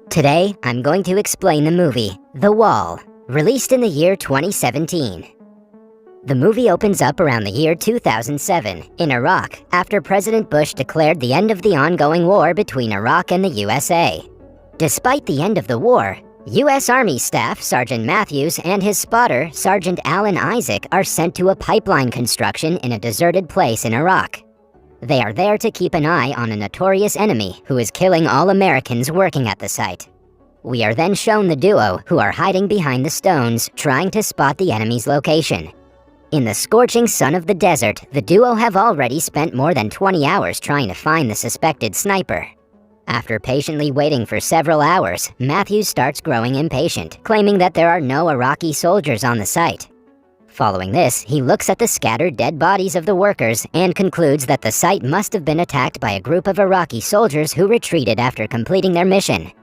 Today, I'm going to explain the movie, The Wall, released in the year 2017. The movie opens up around the year 2007 in Iraq after President Bush declared the end of the ongoing war between Iraq and the USA. Despite the end of the war, U.S. Army Staff Sergeant Matthews and his spotter, Sergeant Alan Isaac, are sent to a pipeline construction in a deserted place in Iraq. They are there to keep an eye on a notorious enemy who is killing all Americans working at the site. We are then shown the duo who are hiding behind the stones, trying to spot the enemy's location. In the scorching sun of the desert, the duo have already spent more than 20 hours trying to find the suspected sniper. After patiently waiting for several hours, Matthews starts growing impatient, claiming that there are no Iraqi soldiers on the site. Following this, he looks at the scattered dead bodies of the workers and concludes that the site must have been attacked by a group of Iraqi soldiers who retreated after completing their mission.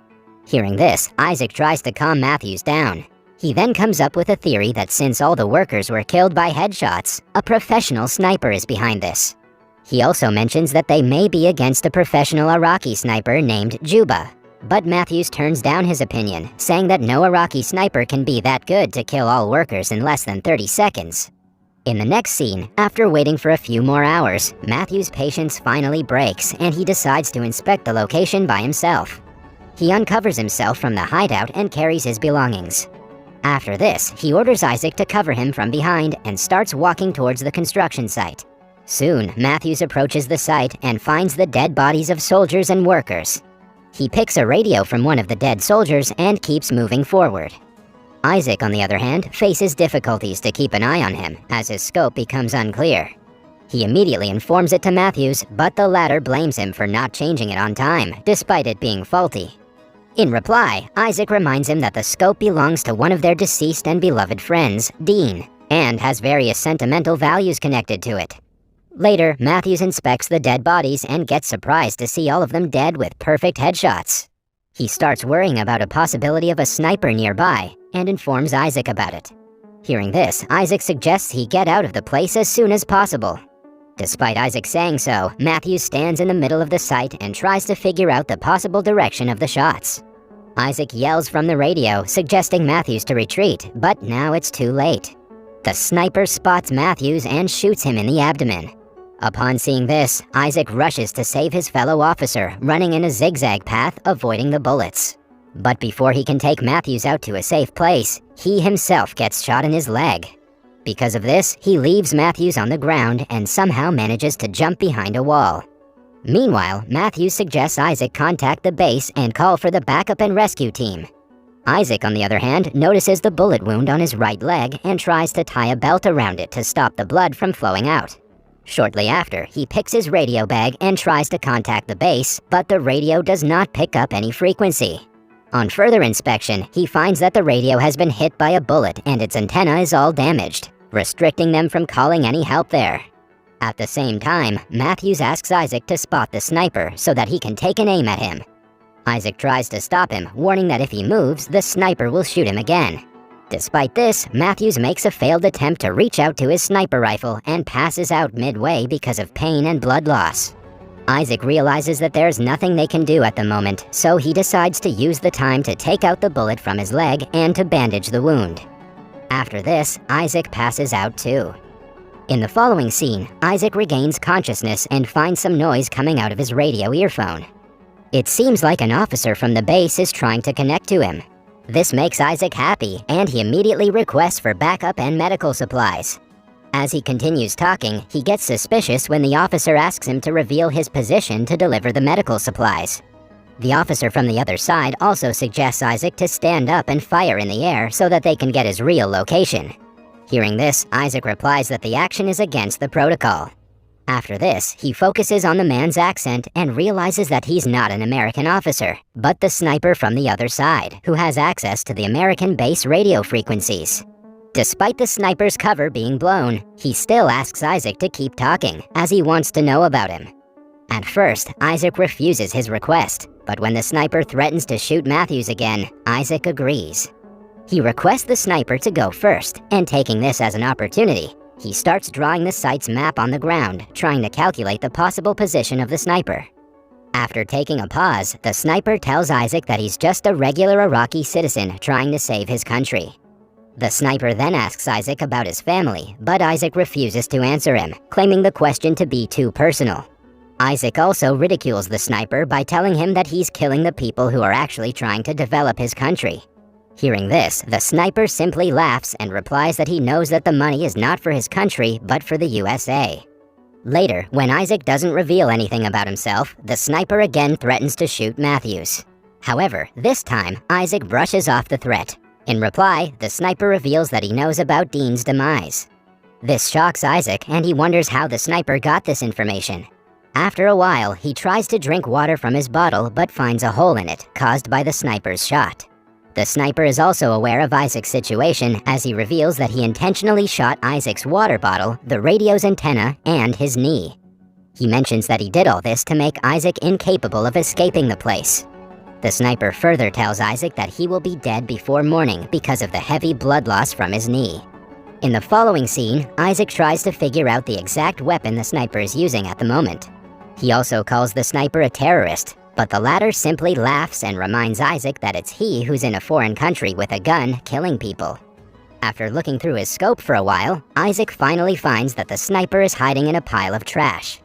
Hearing this, Isaac tries to calm Matthews down. He then comes up with a theory that since all the workers were killed by headshots, a professional sniper is behind this. He also mentions that they may be against a professional Iraqi sniper named Juba. But Matthews turns down his opinion, saying that no Iraqi sniper can be that good to kill all workers in less than 30 seconds. In the next scene, after waiting for a few more hours, Matthews' patience finally breaks and he decides to inspect the location by himself. He uncovers himself from the hideout and carries his belongings. After this, he orders Isaac to cover him from behind and starts walking towards the construction site. Soon, Matthews approaches the site and finds the dead bodies of soldiers and workers. He picks a radio from one of the dead soldiers and keeps moving forward. Isaac, on the other hand, faces difficulties to keep an eye on him as his scope becomes unclear. He immediately informs it to Matthews, but the latter blames him for not changing it on time, despite it being faulty. In reply, Isaac reminds him that the scope belongs to one of their deceased and beloved friends, Dean, and has various sentimental values connected to it. Later, Matthews inspects the dead bodies and gets surprised to see all of them dead with perfect headshots. He starts worrying about a possibility of a sniper nearby and informs Isaac about it. Hearing this, Isaac suggests he get out of the place as soon as possible. Despite Isaac saying so, Matthews stands in the middle of the site and tries to figure out the possible direction of the shots. Isaac yells from the radio, suggesting Matthews to retreat, but now it's too late. The sniper spots Matthews and shoots him in the abdomen. Upon seeing this, Isaac rushes to save his fellow officer, running in a zigzag path, avoiding the bullets. But before he can take Matthews out to a safe place, he himself gets shot in his leg. Because of this, he leaves Matthews on the ground and somehow manages to jump behind a wall. Meanwhile, Matthews suggests Isaac contact the base and call for the backup and rescue team. Isaac, on the other hand, notices the bullet wound on his right leg and tries to tie a belt around it to stop the blood from flowing out. Shortly after, he picks his radio bag and tries to contact the base, but the radio does not pick up any frequency. On further inspection, he finds that the radio has been hit by a bullet and its antenna is all damaged, restricting them from calling any help there. At the same time, Matthews asks Isaac to spot the sniper so that he can take an aim at him. Isaac tries to stop him, warning that if he moves, the sniper will shoot him again. Despite this, Matthews makes a failed attempt to reach out to his sniper rifle and passes out midway because of pain and blood loss. Isaac realizes that there's nothing they can do at the moment, so he decides to use the time to take out the bullet from his leg and to bandage the wound. After this, Isaac passes out too. In the following scene, Isaac regains consciousness and finds some noise coming out of his radio earphone. It seems like an officer from the base is trying to connect to him. This makes Isaac happy, and he immediately requests for backup and medical supplies. As he continues talking, he gets suspicious when the officer asks him to reveal his position to deliver the medical supplies. The officer from the other side also suggests Isaac to stand up and fire in the air so that they can get his real location. Hearing this, Isaac replies that the action is against the protocol. After this, he focuses on the man's accent and realizes that he's not an American officer, but the sniper from the other side, who has access to the American base radio frequencies. Despite the sniper's cover being blown, he still asks Isaac to keep talking, as he wants to know about him. At first, Isaac refuses his request, but when the sniper threatens to shoot Matthews again, Isaac agrees. He requests the sniper to go first, and taking this as an opportunity, he starts drawing the site's map on the ground, trying to calculate the possible position of the sniper. After taking a pause, the sniper tells Isaac that he's just a regular Iraqi citizen trying to save his country. The sniper then asks Isaac about his family, but Isaac refuses to answer him, claiming the question to be too personal. Isaac also ridicules the sniper by telling him that he's killing the people who are actually trying to develop his country. Hearing this, the sniper simply laughs and replies that he knows that the money is not for his country, but for the USA. Later, when Isaac doesn't reveal anything about himself, the sniper again threatens to shoot Matthews. However, this time, Isaac brushes off the threat. In reply, the sniper reveals that he knows about Dean's demise. This shocks Isaac, and he wonders how the sniper got this information. After a while, he tries to drink water from his bottle but finds a hole in it, caused by the sniper's shot. The sniper is also aware of Isaac's situation as he reveals that he intentionally shot Isaac's water bottle, the radio's antenna, and his knee. He mentions that he did all this to make Isaac incapable of escaping the place. The sniper further tells Isaac that he will be dead before morning because of the heavy blood loss from his knee. In the following scene, Isaac tries to figure out the exact weapon the sniper is using at the moment. He also calls the sniper a terrorist, but the latter simply laughs and reminds Isaac that it's he who's in a foreign country with a gun killing people. After looking through his scope for a while, Isaac finally finds that the sniper is hiding in a pile of trash.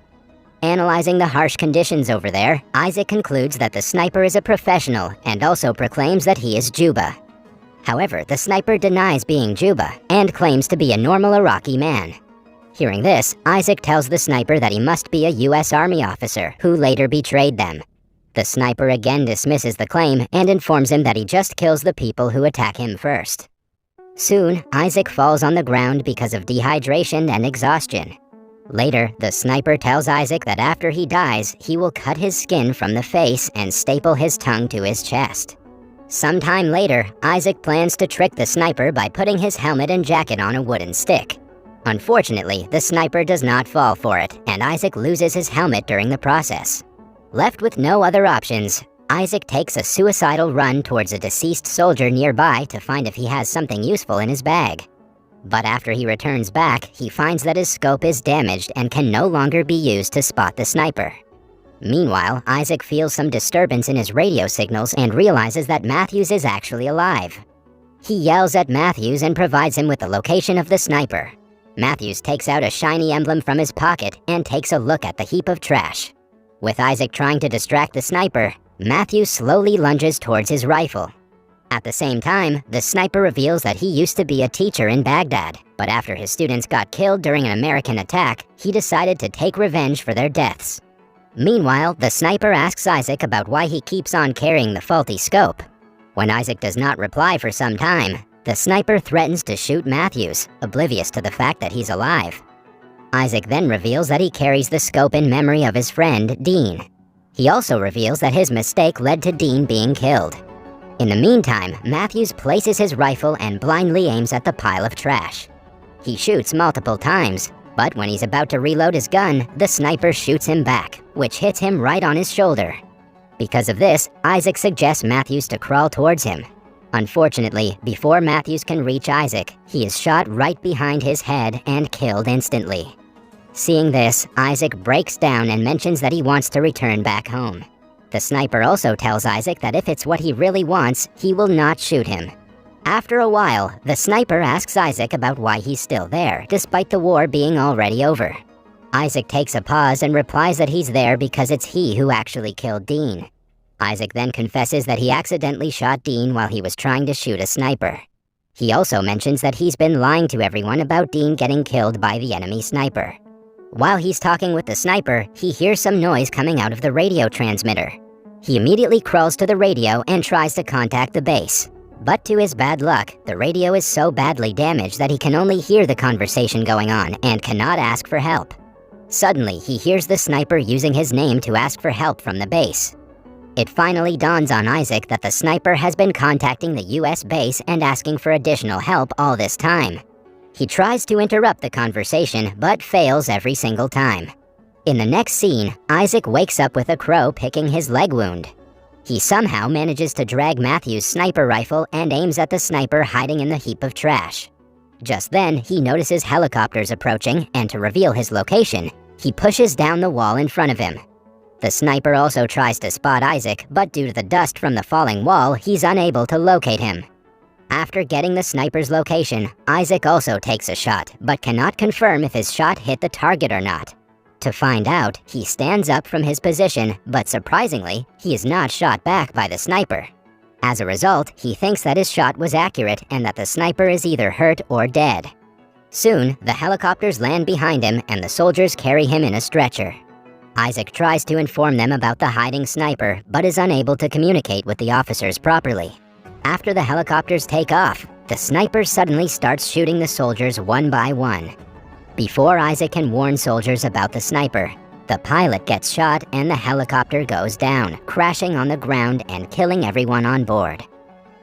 Analyzing the harsh conditions over there, Isaac concludes that the sniper is a professional and also proclaims that he is Juba. However, the sniper denies being Juba and claims to be a normal Iraqi man. Hearing this, Isaac tells the sniper that he must be a US Army officer who later betrayed them. The sniper again dismisses the claim and informs him that he just kills the people who attack him first. Soon, Isaac falls on the ground because of dehydration and exhaustion. Later, the sniper tells Isaac that after he dies, he will cut his skin from the face and staple his tongue to his chest. Sometime later, Isaac plans to trick the sniper by putting his helmet and jacket on a wooden stick. Unfortunately, the sniper does not fall for it, and Isaac loses his helmet during the process. Left with no other options, Isaac takes a suicidal run towards a deceased soldier nearby to find if he has something useful in his bag. But after he returns back, he finds that his scope is damaged and can no longer be used to spot the sniper. Meanwhile, Isaac feels some disturbance in his radio signals and realizes that Matthews is actually alive. He yells at Matthews and provides him with the location of the sniper. Matthews takes out a shiny emblem from his pocket and takes a look at the heap of trash. With Isaac trying to distract the sniper, Matthews slowly lunges towards his rifle. At the same time, the sniper reveals that he used to be a teacher in Baghdad, but after his students got killed during an American attack, he decided to take revenge for their deaths. Meanwhile, the sniper asks Isaac about why he keeps on carrying the faulty scope. When Isaac does not reply for some time, the sniper threatens to shoot Matthews, oblivious to the fact that he's alive. Isaac then reveals that he carries the scope in memory of his friend, Dean. He also reveals that his mistake led to Dean being killed. In the meantime, Matthews places his rifle and blindly aims at the pile of trash. He shoots multiple times, but when he's about to reload his gun, the sniper shoots him back, which hits him right on his shoulder. Because of this, Isaac suggests Matthews to crawl towards him. Unfortunately, before Matthews can reach Isaac, he is shot right behind his head and killed instantly. Seeing this, Isaac breaks down and mentions that he wants to return back home. The sniper also tells Isaac that if it's what he really wants, he will not shoot him. After a while, the sniper asks Isaac about why he's still there, despite the war being already over. Isaac takes a pause and replies that he's there because it's he who actually killed Dean. Isaac then confesses that he accidentally shot Dean while he was trying to shoot a sniper. He also mentions that he's been lying to everyone about Dean getting killed by the enemy sniper. While he's talking with the sniper, he hears some noise coming out of the radio transmitter. He immediately crawls to the radio and tries to contact the base. But to his bad luck, the radio is so badly damaged that he can only hear the conversation going on and cannot ask for help. Suddenly, he hears the sniper using his name to ask for help from the base. It finally dawns on Isaac that the sniper has been contacting the US base and asking for additional help all this time. He tries to interrupt the conversation, but fails every single time. In the next scene, Isaac wakes up with a crow picking his leg wound. He somehow manages to drag Matthews' sniper rifle and aims at the sniper hiding in the heap of trash. Just then, he notices helicopters approaching, and to reveal his location, he pushes down the wall in front of him. The sniper also tries to spot Isaac, but due to the dust from the falling wall, he's unable to locate him. After getting the sniper's location, Isaac also takes a shot, but cannot confirm if his shot hit the target or not. To find out, he stands up from his position, but surprisingly, he is not shot back by the sniper. As a result, he thinks that his shot was accurate and that the sniper is either hurt or dead. Soon, the helicopters land behind him and the soldiers carry him in a stretcher. Isaac tries to inform them about the hiding sniper, but is unable to communicate with the officers properly. After the helicopters take off, the sniper suddenly starts shooting the soldiers one by one. Before Isaac can warn soldiers about the sniper, the pilot gets shot and the helicopter goes down, crashing on the ground and killing everyone on board.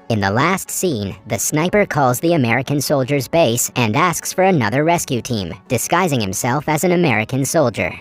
In the last scene, the sniper calls the American soldiers' base and asks for another rescue team, disguising himself as an American soldier.